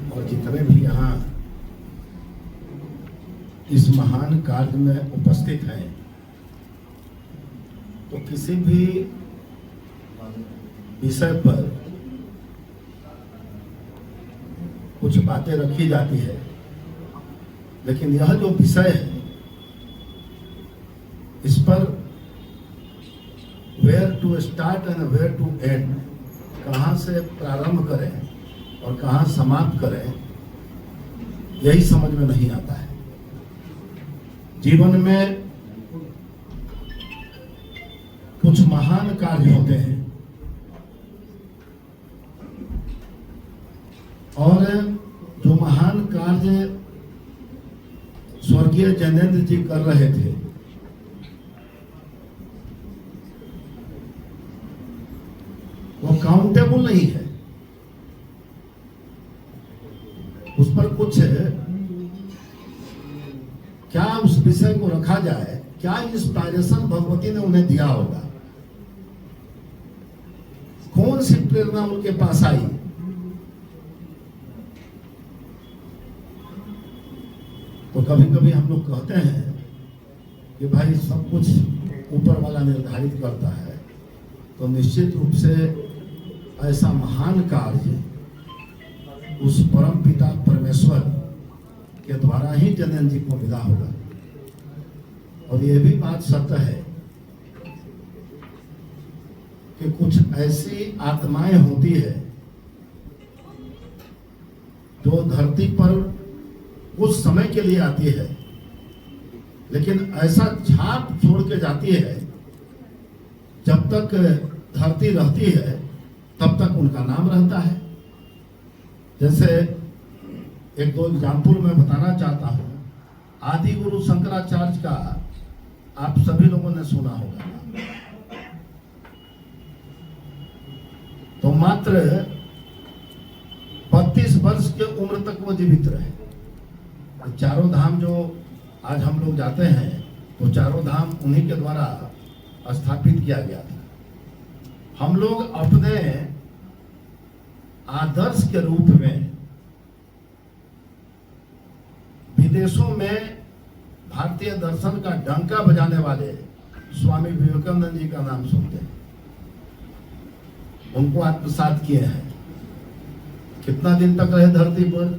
और जितने भी यहाँ इस महान कार्य में उपस्थित हैं, तो किसी भी विषय पर कुछ बातें रखी जाती है, लेकिन यह जो विषय है इस पर where to start and where to end, कहाँ से प्रारंभ करें और कहाँ समाप्त करें, यही समझ में नहीं आता है। जीवन में कुछ महान कार्य होते हैं और जो महान कार्य स्वर्गीय जैनेन्द्र जी कर रहे थे, वो काउंटेबल नहीं है। उस पर कुछ क्या उस विषय को रखा जाए, क्या इंस्पायरेशन भगवती ने उन्हें दिया होगा, कौन सी प्रेरणा उनके पास आई। तो कभी कभी हम लोग कहते हैं कि भाई सब कुछ ऊपर वाला निर्धारित करता है, तो निश्चित रूप से ऐसा महान कार्य उस परम पिता परमेश्वर के द्वारा ही जैनेन्द्र जी को मिला होगा। और यह भी बात सत्य है कि कुछ ऐसी आत्माएं होती है जो धरती पर कुछ समय के लिए आती है, लेकिन ऐसा छाप छोड़ के जाती है, जब तक धरती रहती है तब तक उनका नाम रहता है। जैसे एक दो एग्जाम्पल मैं बताना चाहता हूं। आदि गुरु शंकराचार्य का आप सभी लोगों ने सुना होगा। तो मात्र 32 वर्ष के उम्र तक वो जीवित रहे। चारों धाम जो आज हम लोग जाते हैं, तो चारों धाम उन्हीं के द्वारा स्थापित किया गया था। हम लोग अपने आदर्श के रूप में विदेशों में भारतीय दर्शन का डंका बजाने वाले स्वामी विवेकानंद जी का नाम सुनते हैं, उनको आत्मसात किए हैं। कितना दिन तक रहे धरती पर?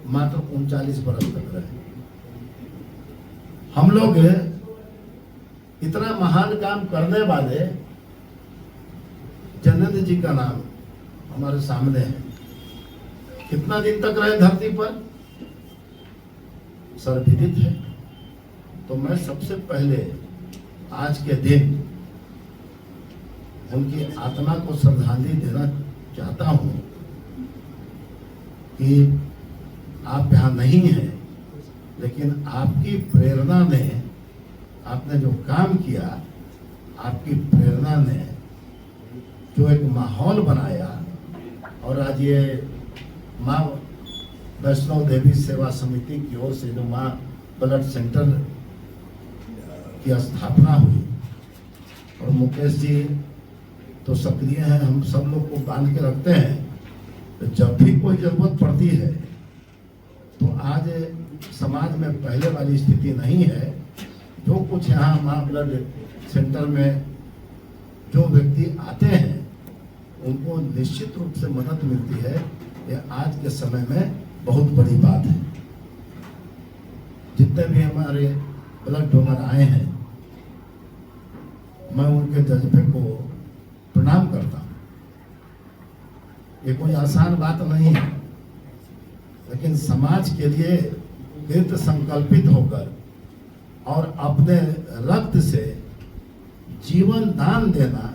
मात्र 39 वर्ष तक रहे। हम लोग इतना महान काम करने वाले जैनेन्द्र जी का नाम हमारे सामने है। कितना दिन तक रहे धरती पर? सर्वविदित है। तो मैं सबसे पहले आज के दिन उनकी आत्मा को श्रद्धांजलि देना चाहता हूं कि आप यहाँ नहीं हैं, लेकिन आपकी प्रेरणा ने, आपने जो काम किया, आपकी प्रेरणा ने जो एक माहौल बनाया, और आज ये माँ वैष्णो देवी सेवा समिति की ओर से जो माँ ब्लड सेंटर की स्थापना हुई, और मुकेश जी तो सक्रिय हैं, हम सब लोग को बांध के रखते हैं। तो जब भी कोई जरूरत पड़ती है, तो आज समाज में पहले वाली स्थिति नहीं है। जो कुछ यहाँ माँ ब्लड सेंटर में जो व्यक्ति आते हैं, उनको निश्चित रूप से मदद मिलती है। ये आज के समय में बहुत बड़ी बात है। जितने भी हमारे ब्लड डोनर आए हैं, मैं उनके जज्बे को प्रणाम करता हूँ। ये कोई आसान बात नहीं है, लेकिन समाज के लिए कृत संकल्पित होकर और अपने रक्त से जीवन दान देना,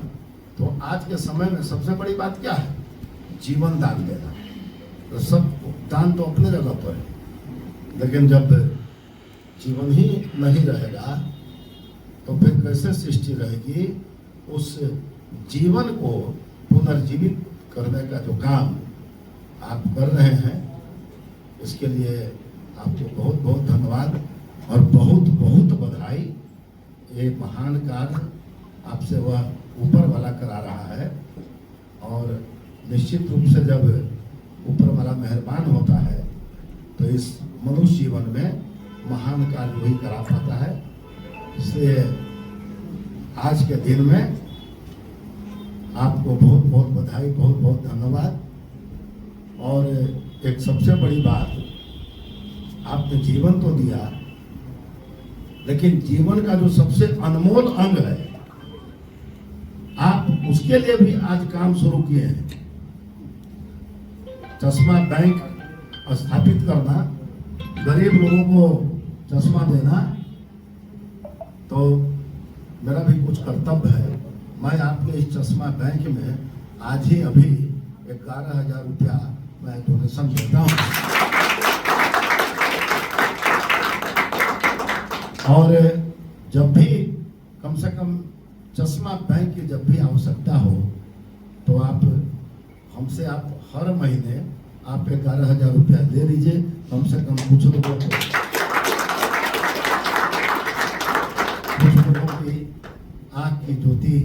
तो आज के समय में सबसे बड़ी बात क्या है? जीवन दान देना। तो सब दान तो अपने जगह पर है, लेकिन जब जीवन ही नहीं रहेगा तो फिर कैसे सृष्टि रहेगी? उस जीवन को पुनर्जीवित करने का जो काम आप कर रहे हैं, इसके लिए आपको बहुत बहुत धन्यवाद और बहुत बहुत बधाई। ये महान कार्य आपसे वह ऊपर वाला करा रहा है, और निश्चित रूप से जब ऊपर वाला मेहरबान होता है इस मनुष्य जीवन में महान कार्य वही करा पाता है। इसलिए आज के दिन में आपको बहुत बहुत बधाई, बहुत बहुत धन्यवाद। और एक सबसे बड़ी बात, आपने जीवन तो दिया, लेकिन जीवन का जो सबसे अनमोल अंग है, आप उसके लिए भी आज काम शुरू किए हैं। चश्मा बैंक स्थापित करना, गरीब लोगों को चश्मा देना, तो मेरा भी कुछ कर्तव्य है। मैं आपके इस चश्मा बैंक में आज ही अभी 11,000 रुपया मैं डोनेशन देता हूँ। और जब भी कम से कम चश्मा बैंक की जब भी आवश्यकता हो, तो आप हमसे आप हर महीने आप 11,000 रुपया दे दीजिए। कम से कम कुछ लोगों की आँख की ज्योति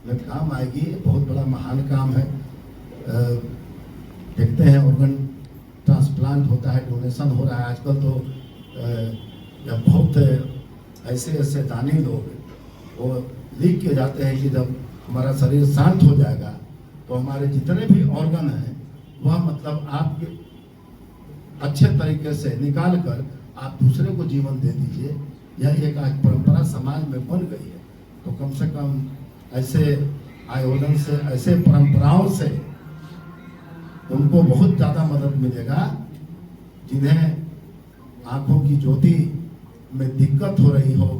में काम आएगी। बहुत बड़ा महान काम है। देखते हैं ऑर्गन ट्रांसप्लांट होता है, डोनेशन हो रहा है आजकल। तो जब बहुत ऐसे ऐसे दानी लोग वो लिख के जाते हैं कि जब हमारा शरीर शांत हो जाएगा तो हमारे जितने भी ऑर्गन हैं वह मतलब आपके अच्छे तरीके से निकाल कर आप दूसरे को जीवन दे दीजिए। यह एक आज परंपरा समाज में बन गई है। तो कम से कम ऐसे आयोजन से, ऐसे परंपराओं से उनको बहुत ज़्यादा मदद मिलेगा जिन्हें आंखों की ज्योति में दिक्कत हो रही हो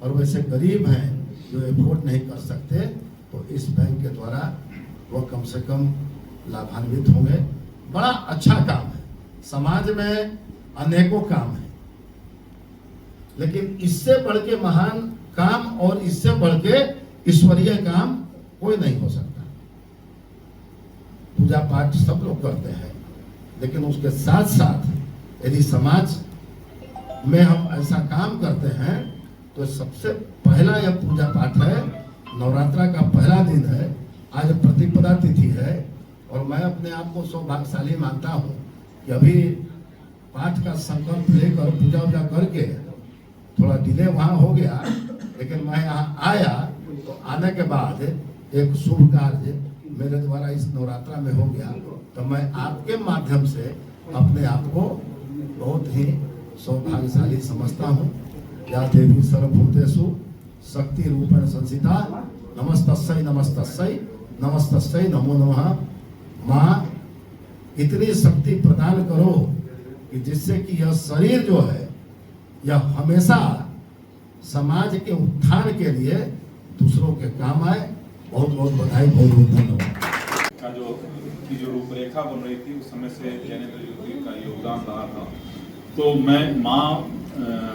और वैसे गरीब हैं जो अफोर्ड नहीं कर सकते। तो इस बैंक के द्वारा वह कम से कम लाभान्वित होंगे। बड़ा अच्छा काम है। समाज में अनेकों काम है, लेकिन इससे बढ़ के महान काम और इससे बढ़ के ईश्वरीय काम कोई नहीं हो सकता। पूजा पाठ सब लोग करते हैं, लेकिन उसके साथ साथ यदि समाज में हम ऐसा काम करते हैं तो सबसे पहला यह पूजा पाठ है। नवरात्रा का पहला दिन है, आज प्रतिपदा तिथि है। और मैं अपने आप को सौभाग्यशाली मानता हूँ कि अभी पाठ का संकल्प लेकर पूजा वूजा करके थोड़ा डिले वहाँ हो गया, लेकिन मैं यहाँ आया तो आने के बाद एक शुभ कार्य मेरे द्वारा इस नवरात्रा में हो गया। तो मैं आपके माध्यम से अपने आप को बहुत ही सौभाग्यशाली समझता हूँ। या देवी सर्वभूतेषु शक्ति रूपेण संस्थिता, नमस्तस्यै नमस्तस्यै नमस्तस्यै नमो नमः। माँ इतनी शक्ति प्रदान करो कि जिससे कि यह शरीर जो है यह हमेशा समाज के उत्थान के लिए दूसरों के काम आए। बहुत बहुत बधाई, बहुत बहुत धन्यवाद। का जो रूपरेखा बन रही थी उस समय से ज्ञानेंद्र ज्योति का योगदान रहा था। तो मैं माँ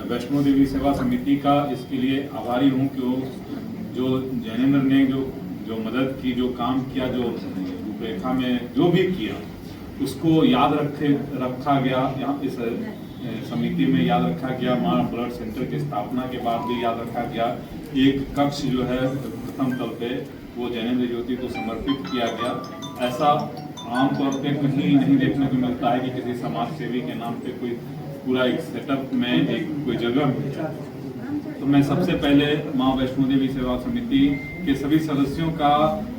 वैष्णो देवी सेवा समिति का इसके लिए आभारी हूँ कि जो ज्ञानेंद्र ने जो मदद की, जो काम किया, जो रूपरेखा में जो भी किया उसको याद रखा गया। यहाँ इस समिति में याद रखा गया। माँ ब्लड सेंटर की स्थापना के बाद भी याद रखा गया। एक कक्ष जो है प्रथम तल पे वो ज्ञानेंद्र ज्योति को समर्पित किया गया। ऐसा आमतौर पे कहीं नहीं देखने को मिलता है कि किसी समाज सेवी के नाम पे कोई पूरा एक सेटअप में एक कोई जगह मिल जाए। तो मैं सबसे पहले माँ वैष्णो देवी सेवा समिति के सभी सदस्यों का,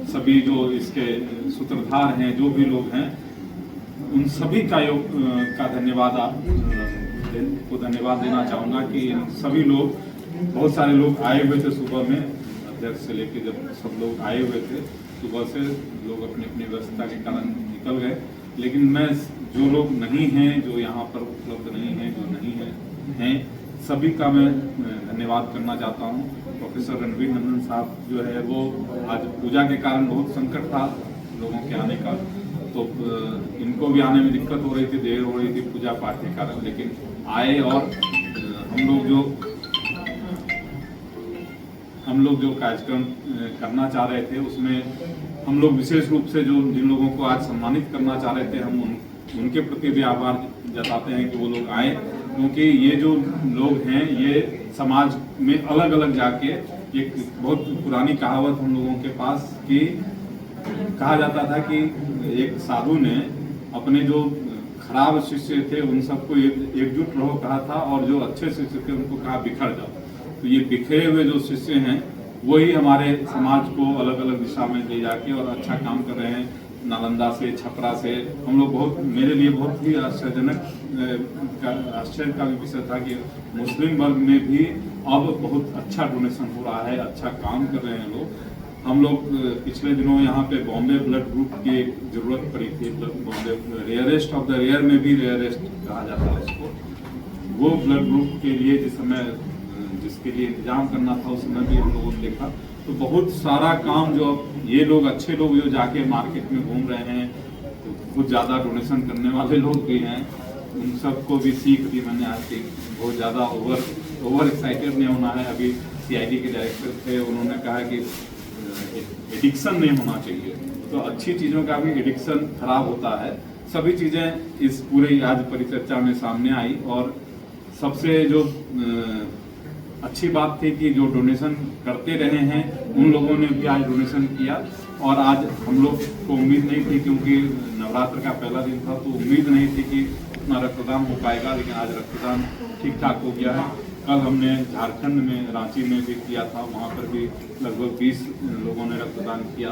सभी जो इसके सूत्रधार हैं, जो भी लोग हैं, उन सभी का धन्यवाद देना चाहूँगा कि सभी लोग, बहुत सारे लोग आए हुए थे सुबह में, अध्यक्ष से लेकर जब सब लोग आए हुए थे सुबह से, लोग अपनी अपनी व्यवस्था के कारण निकल गए। लेकिन मैं जो लोग नहीं हैं, जो यहाँ पर उपलब्ध नहीं हैं, जो नहीं हैं, सभी का मैं धन्यवाद करना चाहता हूँ। प्रोफेसर रणवीर नंदन साहब जो है वो आज पूजा के कारण बहुत संकट था लोगों के आने का, तो इनको भी आने में दिक्कत हो रही थी, देर हो रही थी पूजा पाठ के कारण, लेकिन आए। और हम लोग जो कार्यक्रम करना चाह रहे थे उसमें हम लोग विशेष रूप से जो जिन लोगों को आज सम्मानित करना चाह रहे थे, हम उनके प्रति भी आभार जताते हैं कि वो लोग आए। क्योंकि ये जो लोग हैं ये समाज में अलग अलग जाके, एक बहुत पुरानी कहावत हम लोगों के पास कि कहा जाता था कि एक साधु ने अपने जो खराब शिष्य थे उन सबको एकजुट रहो कहा था, और जो अच्छे शिष्य थे उनको कहा बिखर जाओ। तो ये बिखरे हुए जो शिष्य हैं वही हमारे समाज को अलग अलग दिशा में ले जाके और अच्छा काम कर रहे हैं। नालंदा से, छपरा से हम लोग बहुत, मेरे लिए बहुत ही आश्चर्य का विषय था कि मुस्लिम वर्ग में भी अब बहुत अच्छा डोनेशन हो रहा है, अच्छा काम कर रहे हैं लोग। हम लोग पिछले दिनों यहाँ पे बॉम्बे ब्लड ग्रुप की जरूरत पड़ी थी। Bombay rarest of the rare में भी रेयरेस्ट कहा जाता है उसको। वो ब्लड ग्रुप के लिए जिसके लिए इंतजाम करना था उस समय भी हम लोगों ने देखा। तो बहुत सारा काम जो ये लोग, अच्छे लोग जो जाके मार्केट में घूम रहे हैं, तो बहुत ज़्यादा डोनेशन करने वाले लोग भी हैं, उन सबको भी सीख दी मैंने आज की। बहुत ज़्यादा ओवर एक्साइटेड नहीं होना है। अभी CID के डायरेक्टर थे, उन्होंने कहा कि एडिक्शन नहीं होना चाहिए। तो अच्छी चीज़ों का भी एडिक्शन खराब होता है। सभी चीज़ें इस पूरे आज परिचर्चा में सामने आई, और सबसे जो अच्छी बात थी कि जो डोनेशन करते रहे हैं उन लोगों ने भी आज डोनेशन किया। और आज हम लोग को उम्मीद नहीं थी, क्योंकि नवरात्र का पहला दिन था, तो उम्मीद नहीं थी कि उतना रक्तदान हो पाएगा, लेकिन आज रक्तदान ठीक ठाक हो गया है। कल हमने झारखंड में, रांची में भी किया था, वहाँ पर भी लगभग 20 लोगों ने रक्तदान किया।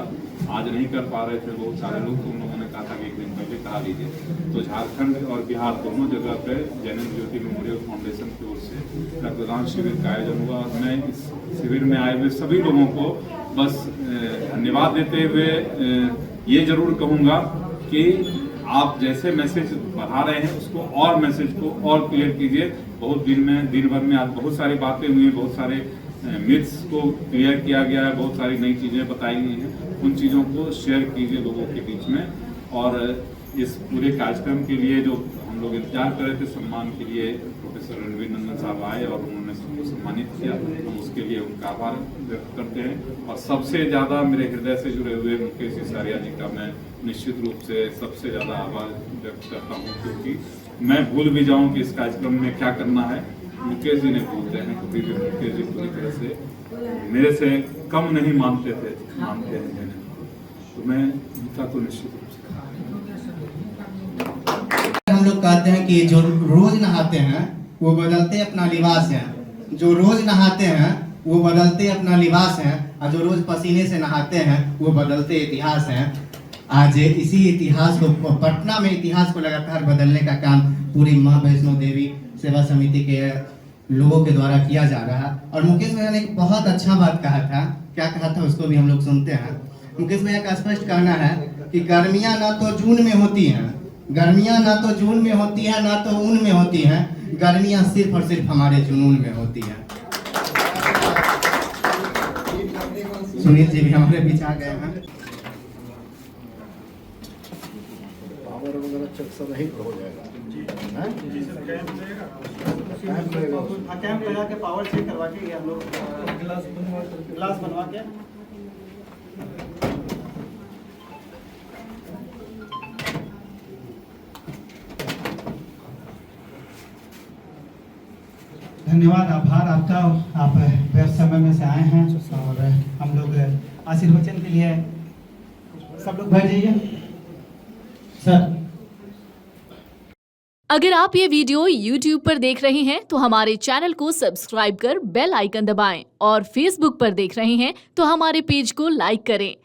आज नहीं कर पा रहे थे बहुत सारे लोग, तो उन लोगों ने कहा था कि एक दिन पहले करा लीजिए। तो झारखंड और बिहार दोनों जगह पे जैनेन्द्र ज्योति मेमोरियल फाउंडेशन की ओर से रक्तदान शिविर का आयोजन हुआ। और मैं इस शिविर में आए हुए सभी लोगों को बस धन्यवाद देते हुए ये जरूर कहूँगा कि आप जैसे मैसेज बढ़ा रहे हैं उसको और मैसेज को और क्लियर कीजिए। बहुत दिन भर में आज बहुत सारी बातें हुई हैं, बहुत सारे मिथ्स को क्लियर किया गया है, बहुत सारी नई चीज़ें बताई गई हैं। उन चीज़ों को शेयर कीजिए लोगों के बीच में। और इस पूरे कार्यक्रम के लिए जो हम लोग इंतजार कर रहे थे, सम्मान के लिए प्रोफेसर रणवीर नंदन साहब आए और उन्होंने सबको सम्मानित किया। हम उसके लिए उनका आभार व्यक्त करते हैं। और सबसे ज़्यादा मेरे हृदय से जुड़े हुए मुकेश सिसारिया जी का मैं निश्चित रूप से सबसे ज़्यादा आभार व्यक्त करता हूँ, क्योंकि मैं भूल भी जाऊँ कि इस कार्यक्रम में क्या करना है, मुकेश जी ने भूलते हैं। कभी भी मुकेश जी पूरी तरह से मेरे से कम नहीं मानते हैं मैंने, तो मैं उनका तो निश्चित रूप से। हम लोग कहते हैं कि जो रोज नहाते हैं वो बदलते अपना लिबास है, जो रोज नहाते हैं वो बदलते अपना लिबास है, और जो रोज पसीने से नहाते हैं वो बदलते इतिहास हैं। आज इसी इतिहास को, पटना में इतिहास को लगातार बदलने का काम पूरी माँ वैष्णो देवी सेवा समिति के लोगों के द्वारा किया जा रहा है। और मुकेश भैया ने एक बहुत अच्छा बात कहा था, क्या कहा था उसको भी हम लोग सुनते हैं। मुकेश भैया का स्पष्ट कहना है कि गर्मियां ना तो जून में होती हैं, गर्मियां ना तो जून में होती है, ना तो ऊन में होती हैं, गर्मियां सिर्फ और सिर्फ हमारे जुनून में होती हैं। सुनील जी भी हमारे बीच आ गए हैं। पावर वगैरह चेक सब नहीं हो जाएगा जी सर, कैंप हैं? कैंप लगा के पावर चेक करवा के हम लोग ग्लास बनवा के धन्यवाद, आभार आपका। आप व्यस्त समय में से आए हैं और हम लोग आशीर्वचन के लिए सब लोग बैठ जाइए सर। अगर आप ये वीडियो YouTube पर देख रहे हैं तो हमारे चैनल को सब्सक्राइब कर बेल आइकन दबाएं, और Facebook पर देख रहे हैं तो हमारे पेज को लाइक करें।